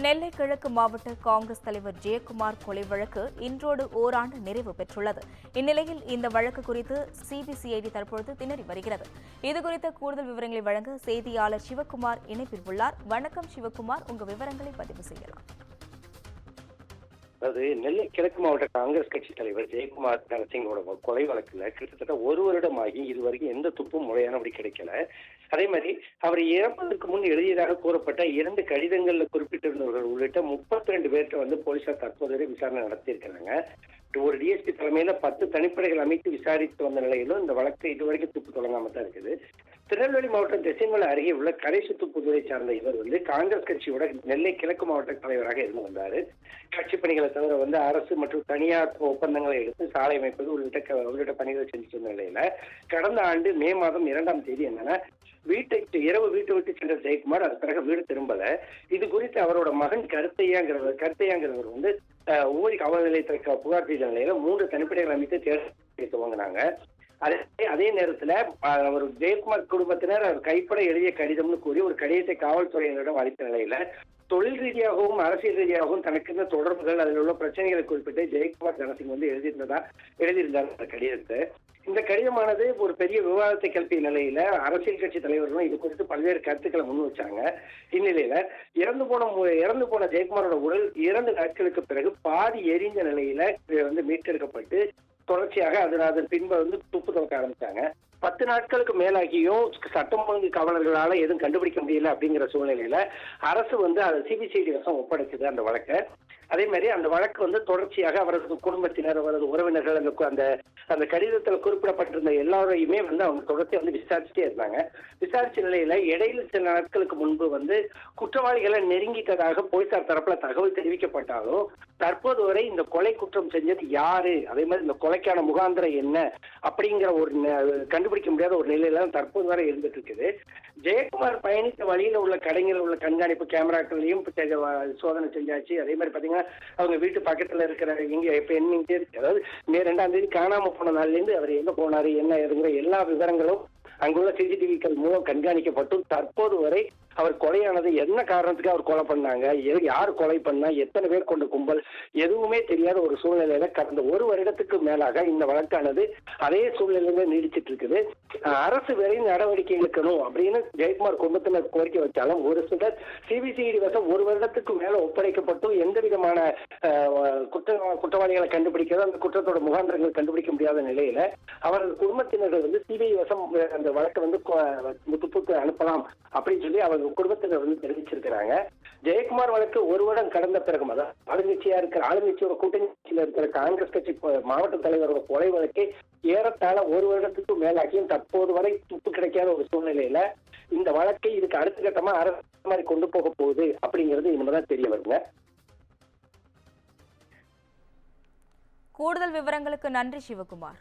நெல்லை கிழக்கு மாவட்ட காங்கிரஸ் தலைவர் ஜெயக்குமார் கொலை வழக்கு இன்றோடு ஓராண்டு நிறைவு பெற்றுள்ளது. இந்நிலையில் இந்த வழக்கு குறித்து சிபிசிஐடி தற்பொழுது திணறி வருகிறது. இதுகுறித்த கூடுதல் விவரங்களை வழங்க செய்தியாளர் சிவக்குமார் இணைப்பில் உள்ளார். வணக்கம் சிவக்குமார், உங்க விவரங்களை பதிவு செய்யலாம். அதாவது நெல்லை கிழக்கு மாவட்ட காங்கிரஸ் கட்சி தலைவர் ஜெயக்குமார் நரசிங்கோட கொலை வழக்குல கிட்டத்தட்ட ஒரு வருடமாகி இதுவரைக்கும் எந்த துப்பும் முறையானபடி கிடைக்கல. அதே மாதிரி அவர் இறப்பதற்கு முன் எழுதியதாக கூறப்பட்ட 2 கடிதங்கள்ல குறிப்பிட்டிருந்தவர்கள் உள்ளிட்ட 32 பேர்கிட்ட போலீசார் தற்போது வரை விசாரணை நடத்தியிருக்கிறாங்க. ஒரு டிஎஸ்பி தலைமையில 10 தனிப்படைகள் அமைத்து விசாரித்து வந்த நிலையிலும் இந்த வழக்கு இதுவரைக்கும் துப்பு தொடங்காம தான் இருக்குது. திருநெல்வேலி மாவட்டம் திசைமலை அருகே உள்ள கடைசுத்துப்புதுரை சார்ந்த இவர் காங்கிரஸ் கட்சியோட நெல்லை கிழக்கு மாவட்ட தலைவராக இருந்து வந்தாரு. கட்சி பணிகளை தவிர அரசு மற்றும் தனியார் ஒப்பந்தங்களை எடுத்து சாலை அமைப்பது உள்ளிட்ட பணிகளை செஞ்சுட்டு வந்த நிலையில கடந்த ஆண்டு மே மாதம் 2ஆம் தேதி என்னன்னா இரவு வீட்டை விட்டு சென்ற ஜெயக்குமார் அது பிறகு வீடு திரும்பல. இது குறித்து அவரோட மகன் கருத்தையாங்கிறவர் உபரி காவல் நிலையத்திற்கு புகார் செய்த நிலையில 3 தனிப்படைகள் அமைத்து தேர்தல் துவங்கினாங்க. அதே நேரத்துல அவர் ஜெயக்குமார் குடும்பத்தினர் அவர் கைப்பட எழுதிய கடிதம்னு கூறி ஒரு கடிதத்தை காவல்துறையினரிடம் அளித்த நிலையில தொழில் ரீதியாகவும் அரசியல் ரீதியாகவும் தனக்கு இருந்த தொடர்புகள் அதில் உள்ள பிரச்சனைகளை குறிப்பிட்டு ஜெயக்குமார் தனசிங் எழுதியிருந்தார் அந்த கடிதத்தை. இந்த கடிதமானது ஒரு பெரிய விவாதத்தை கிளப்பிய நிலையில அரசியல் கட்சி தலைவர்களும் இது குறித்து பல்வேறு கருத்துக்களை முன் வச்சாங்க. இந்நிலையில இறந்து போன ஜெயக்குமாரோட உடல் 2 நாட்களுக்கு பிறகு பாதி எரிந்த நிலையில மீட்டெடுக்கப்பட்டு தொடர்ச்சியாக அதன் பின்பு துப்பு துவக்க ஆரம்பிச்சாங்க. 10 நாட்களுக்கு மேலாகியும் சட்டம் ஒழுங்கு காவலர்களால எதுவும் கண்டுபிடிக்க முடியல அப்படிங்கிற சூழ்நிலையில அரசு அதை சிபிசிஐடி வசம் ஒப்படைச்சது அந்த வழக்கை. அதே மாதிரி அந்த வழக்கு தொடர்ச்சியாக அவரது குடும்பத்தினர் அவரது உறவினர்கள் அந்த கடிதத்தில் குறிப்பிடப்பட்டிருந்த எல்லாரையுமே அவங்க தொடர்ச்சி விசாரிச்சுட்டே இருந்தாங்க. விசாரிச்ச நிலையில இடையில சில நாட்களுக்கு முன்பு குற்றவாளிகளை நெருங்கிட்டதாக போலீசார் தரப்புல தகவல் தெரிவிக்கப்பட்டாலும் தற்போது வரை இந்த கொலை குற்றம் செஞ்சது யாரு, அதே மாதிரி இந்த கொலைக்கான முகாந்திரம் என்ன அப்படிங்கிற ஒரு கண்டுபிடிக்க முடியாத ஒரு நிலையில தற்போது வரை இருந்துட்டு இருக்குது. ஜெயக்குமார் பயணித்த வழியில உள்ள கடைகளில் உள்ள கண்காணிப்பு கேமராக்களையும் சோதனை செஞ்சாச்சு. அதே மாதிரி பாத்தீங்கன்னா அவங்க வீட்டு பக்கத்துல இருக்கிற அதாவது மே 2ஆம் தேதி காணாம போன நாள்ல இருந்து அவர் எங்க போனாரு என்ன ஏதுங்கிற எல்லா விவரங்களும் அங்குள்ள சிசிடிவிக்கள் மூலம் கண்காணிக்கப்பட்டும் தற்போது வரை அவர் கொலையானது என்ன காரணத்துக்கு அவர் கொலை பண்ணாங்க, யார் கொலை பண்ணா, எத்தனை பேர் கொண்ட கும்பல் எதுவுமே தெரியாத ஒரு சூழ்நிலையில கடந்த 1 வருடத்துக்கு மேலாக இந்த வழக்கானது அதே சூழ்நிலையில நீடிச்சிட்டு இருக்குது. அரசு விரைந்து நடவடிக்கை எடுக்கணும் அப்படின்னு ஜெயக்குமார் குடும்பத்தினர் கோரிக்கை வச்சாலும் ஒரு சிலர் சிபிசிஐடி வசம் 1 வருடத்துக்கு மேல ஒப்படைக்கப்பட்டும் எந்த விதமான குற்றவாளிகளை கண்டுபிடிக்கிறது அந்த குற்றத்தோட முகாந்திரங்கள் கண்டுபிடிக்க முடியாத நிலையில அவரது குடும்பத்தினர்கள் சிபிஐ வசம் அந்த வழக்கை துப்புக்கு அனுப்பலாம் அப்படின்னு சொல்லி அவங்க குடும்பத்தினர் தெரிவிச்சிருக்கிறாங்க. ஜெயக்குமார் வழக்கு 1 வருடம் கடந்த பிறகு ஆளுங்கட்சியோட கூட்டணியில இருக்கிற காங்கிரஸ் கட்சி மாவட்ட தலைவரோட கொலை வழக்கை ஏறத்தாழ 1 வருடத்துக்கு மேலாகியும் தற்போது வரை துப்பு கிடைக்காத ஒரு சூழ்நிலையில இந்த வழக்கை இதுக்கு அடுத்த கட்டமா அரசு மாதிரி கொண்டு போக போகுது அப்படிங்கிறது இனிமேதான் தெரிய வருங்க. கூடுதல் விவரங்களுக்கு நன்றி சிவகுமார்.